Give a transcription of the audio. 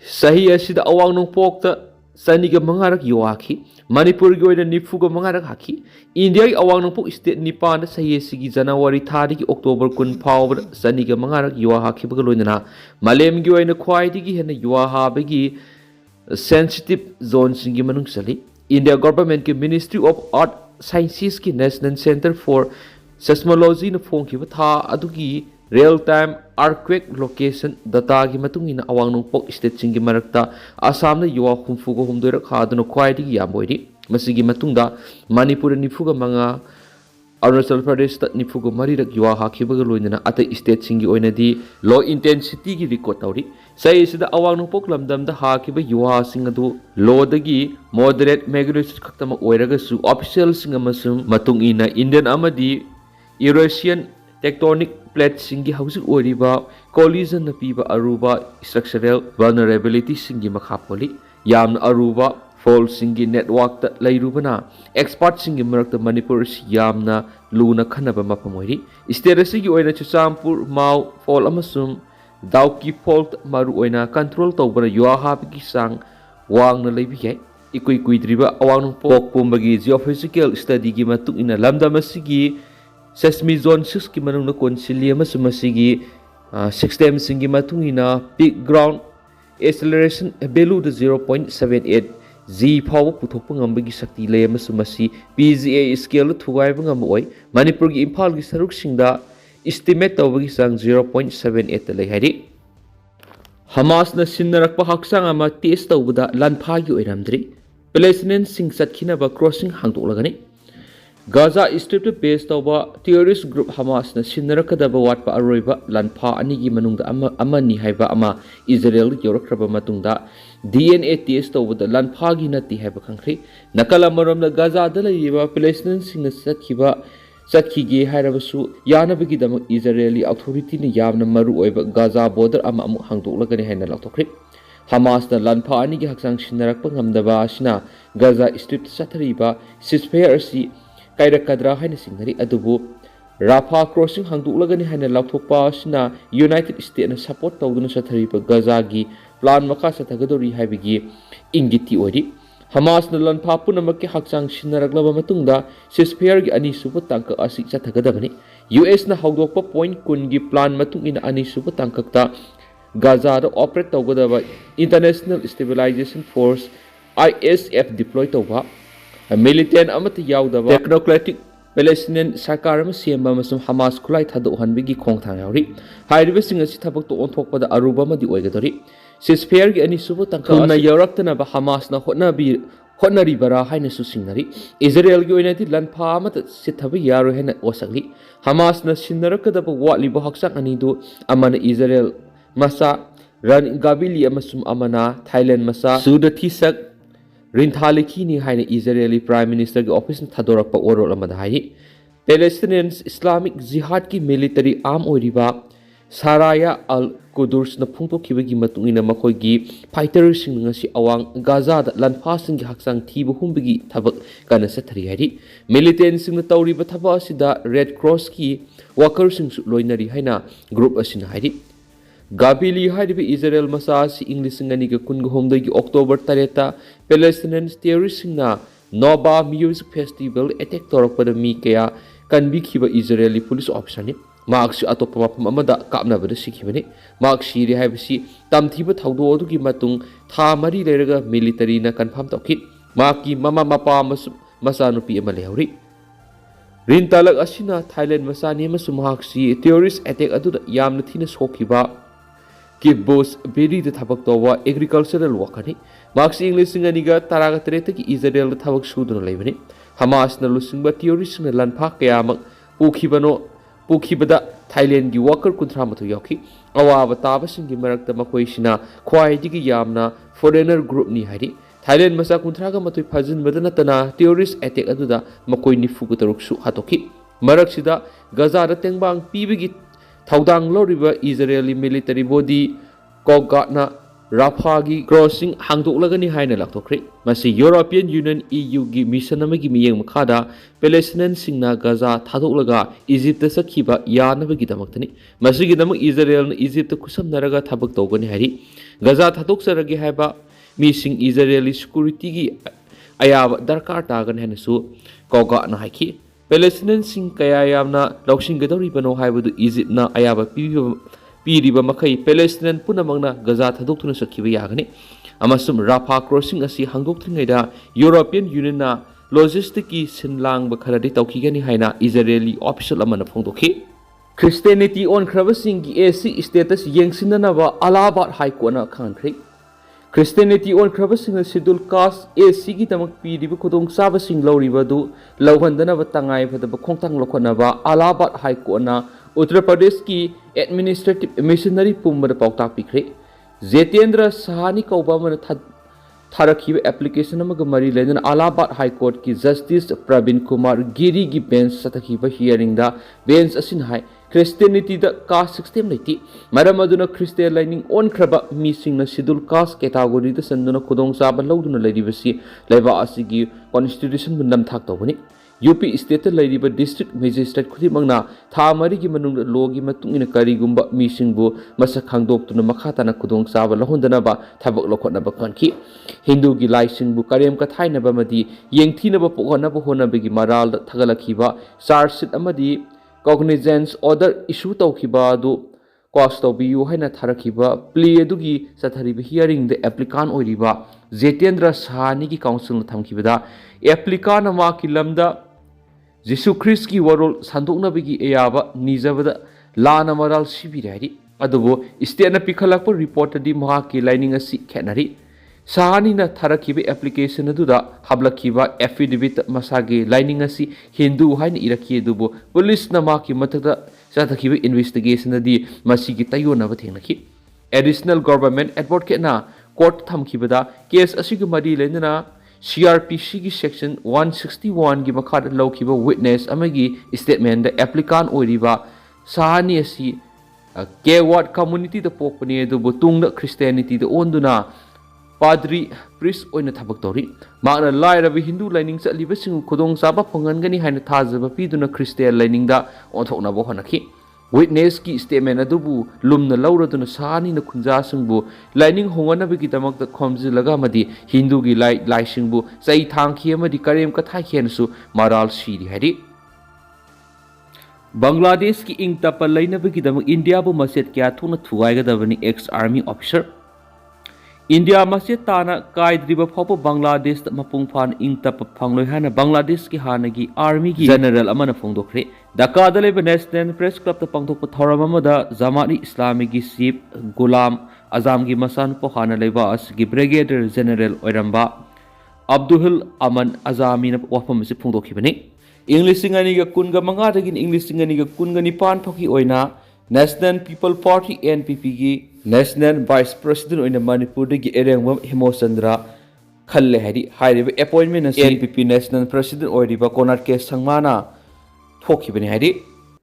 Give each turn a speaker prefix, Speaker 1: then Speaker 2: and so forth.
Speaker 1: Sahi asida awang nong pokta saniga mangarak yuaki Manipur gi oina nifuga mangarak haki India gi awang nong pok state nipan da sahi asigi January thari gi October kun pawba saniga mangarak yuaki baga loinana malem gi oina khwaidagi hena yuaha bagi sensitive zone singi manung sali India government ki Ministry of Art Sciences ki National Center for Seismology na phone ki tha adugi real time earthquake location data gi matung ina awang nong pok state singi marakta Assam na yuwa humfu go humdoira khadano khwaidagi yamboiri masigi matungda Manipur nifuga manga Arunachal Pradesh ta nifuga marirak yuwa hakhibaga loinana ata state singi oinadi low intensity gi record tawri sai sida awang nong pok lamdam da hakhiba yuwa singadu low dagi moderate magnitude khaktama oiraga su official singa masum matung ina Indian amadi Eurasian tectonic plate singi hausik oriba collision na piba aruba structural vulnerability singi makhapoli yamna aruba fault singi network ta lairubana expert singi marakta Manipur yamna luna khanaba mapamoiri state singi oina Chusampur mau fault amasum dauki fault maru oina control tawbara yuaha bigi sang wang na leibi ikui kuidriba awang pok pumbagi geophysical study gi matuk ina lamda masigi Sesame Zone 6 ki manung na consilia masumasi system singi matungina peak ground acceleration value de 0.78 z power puthok pangambagi sakti le masumasi PGA scale thugai bangamoi Manipur gi Imphal gi saruk singda estimate tawbagi sang 0.78 le hari Hamas na sinnarak pa haksang ama test tawbada lanpha gi oiramdri palestinian sing satkhina ba crossing hangdoklagani Gaza Strip based over terrorist group Hamas na sinarakadaba watpa aroiba lanpha anigi manungda amani haiba ama Israel yorakraba matungda DNA test over the lanpha gi nati haiba khanghankhre nakala maram na Gaza da laiba Palestinian sing satkige hairabasu yanabagi dam Israeli authority na yamna maru oiba Gaza border ama amu hangdoklagani haina laktokre Hamas na lanpha anigi haksang sinarakpa ngamdaba asina Gaza Strip sathariba ceasefire asi Kaira kadra haina singnari adubu Rafah crossing hangduklagani haina lauthokpa asina United States na support tawduna sathariba Gaza gi plan maka sathagadori haibigi ingiti ori Hamas na lanpha punamaki haksang sinaraglaba matungda ceasefire gi ani suba tangka asi sathagadabani US na hawdokpa point kun gi plan matung ina ani suba tangkakta Gaza da operate tawgadaba International Stabilization Force ISF deploy tawba militant amata yaudaba technocratic Palestinian sarkar ama siamba masum Hamas khulai thadu hanbigi khongthang yauri hairiba singa si thabak to onthokpada aruba madi oigadori ceasefire gi ani subu tangka na yaraktana ba Hamas na hotnari bara haina su singnari Israel gi oinati lanpha amata sithabi yaro hena osagli Hamas na sinnarakada ba watli ba haksang ani do amana Israel masa ran gabili amasum amana Thailand masa sudathisak Rinthaliki ni haina Israeli Prime Minister ki office na thadorakpa orol amada hai Palestinian Islamic Jihad ki military arm oriba Saraya al-Quds na phungtokibagi matungina makoi gi fighter sing ngasi awang Gaza da lanpha sing gi haksang thibu humbigi thabak kana sathari hari militant sing na tawriba thaba asida Red Cross ki worker sing su loinari haina group asina hari Gabili haidibi Israel masasi English ngani ga kun gomdai gi October tareta Palestinian terrorist na Nova Music Festival attack torakpada mi kaya kanbi khiba Israeli police officer ni maksi atopa mapam amada kapna bada sikhibani maksi ri haibisi tamthiba thawdo adu gi matung tha mari leraga military na confirm tawki maki mama mapa masanupi ama lehori rin talak asina Thailand masani amasum maksi terrorist attack adu yamna thina sokhiba Kibos beri the thabak towa agricultural workani Max English singaniga taraga tereta ki Israel the thabak suduna leibani Hamas na lusingba terrorist na lanpha kayamak pukhibada Thailand gi worker kunthra matu yoki awaba taba singi marakta makoi sina khwaidagi yamna foreigner group ni hari Thailand masa kunthra ga matui phajin badana tana terrorist attack aduda makoi ni fugutaruk su hatoki marak sida Gaza da tengbang pibigi Thaudang loriba Israeli military body Kogatna Rafah crossing hangdoklagani haina laktokre masi European Union EU gi mission amagi miyeng makhada Palestinian singna Gaza thadoklaga Egypt sakhiba yanabagi damaktani masi gi damak Israel na Egypt kusam naraga thabak tawgani hari Gaza Tatok Haba, missing Israeli security Ayaba Darkar Tagan Henesu, Koga Nahaki, Palestinian Sing Kayamna, Loksing Gadori Bano Haibu Egypt na Ayaba Piriba Makai, Palestinian Punamagna, Gaza Tadokuna Sakiva Yagani, Amasum Rapa crossing a sea Hangoktingada, European Union na Logistic Sinlang Bakaradi Tokigani Haina, Israeli official Amana Pondoki. Christianity Onkhraba Singh AC status yengsinanaba Allahabad High Court na khanghankhre. Christianity Onkhraba Singh schedule caste AC gi tamak piriba khudong saba sing lauriba du lauhandanaba tangai phadaba khongtang lokhonaba Allahabad High Court na Uttar Pradesh ki administrative missionary pumba paukta pikre. Zetendra Sahani kauba man Tharakhiba application amaga mari lenan Allahabad High Court ki Justice Pravin Kumar Giri gi bench satakhiba hearing da bench asin hai Christianity da caste system leti maramaduna Christian lining Onkhraba missing na schedule caste category da sanduna khudong saba lauduna lairibasi laiba asigi constitution bundam thak tawani UP state lairiba district magistrate khudimangna tha mari gi manung law gi matungina karigumba missing bu masak khangdoktuna makhatana khudong saba lahondana ba thabak lokhona ba kanki Hindu gi laising bu karem ka thaina ba madi yengthina ba pohona ba hona begi maral da thagalakhiba charge sheet amadi cognizance order issue tawkhiba du cost tobiyu haina tharakhiba plea adugi sathariba hearing the applicant oiriba Zetendra Sahani ki council na thamkhibada applicant ma ki lamda Jesu Christ ki warol sandokna begi ayaba nijabada lana maral sibirari adubo state na pikhalakpa report di maha ki lining asi khenari Sahani na tharakhiba application aduda hablakhiba affidavit masage lining asi Hindu hain iraki adubo police na ma ki mathakda sathakhiba investigation adi masigi tayona ba thengnaki additional government advocate na court thamkhibada case asigi mari lenana CRPC ki section 161 ki makhada lawkhiba witness amagi statement the applicant oiriba Sahani asi Kewat community da pokpani adubo tungna Christianity da onduna Padri priest oina thabak tori magna lairabi Hindu lining sa libasing khudong saba phangangani haina thajaba piduna Christian lining da onthokna bo hanaki witness ki statement adubu lumna lauraduna Sahani na khunja singbu lining hongana bi kitamak da khomjilaga madi Hindu gi lai singbu sai thangki amadi karem ka thakhensu maral siri hari Bangladesh ki ing tapal laina bi kidamak India bu maset kya thuna thuai ga dabani ex army officer India masjid tana kaidriba phopo Bangladesh mapung phan ing tap phangloi hana Bangladesh ki hanagi army ki general amana phongdokre Dhaka da leba National Press Club ta pangthokpa thoram amada Jamati Islami ki chief Gulam Azam gi masan po hana leba asgi brigadier general oiramba Abdul Aman Azami na wafam se phongdokhibani English singani ga kunga manga dagin English singani ga kunga nipan thoki oina National People Party NPP gi National Vice President oina Manipur gi erengwa Hemochandra khalle hari hairiba appointment asi NPP National President oiriba Konar ke sangmana thokibani hari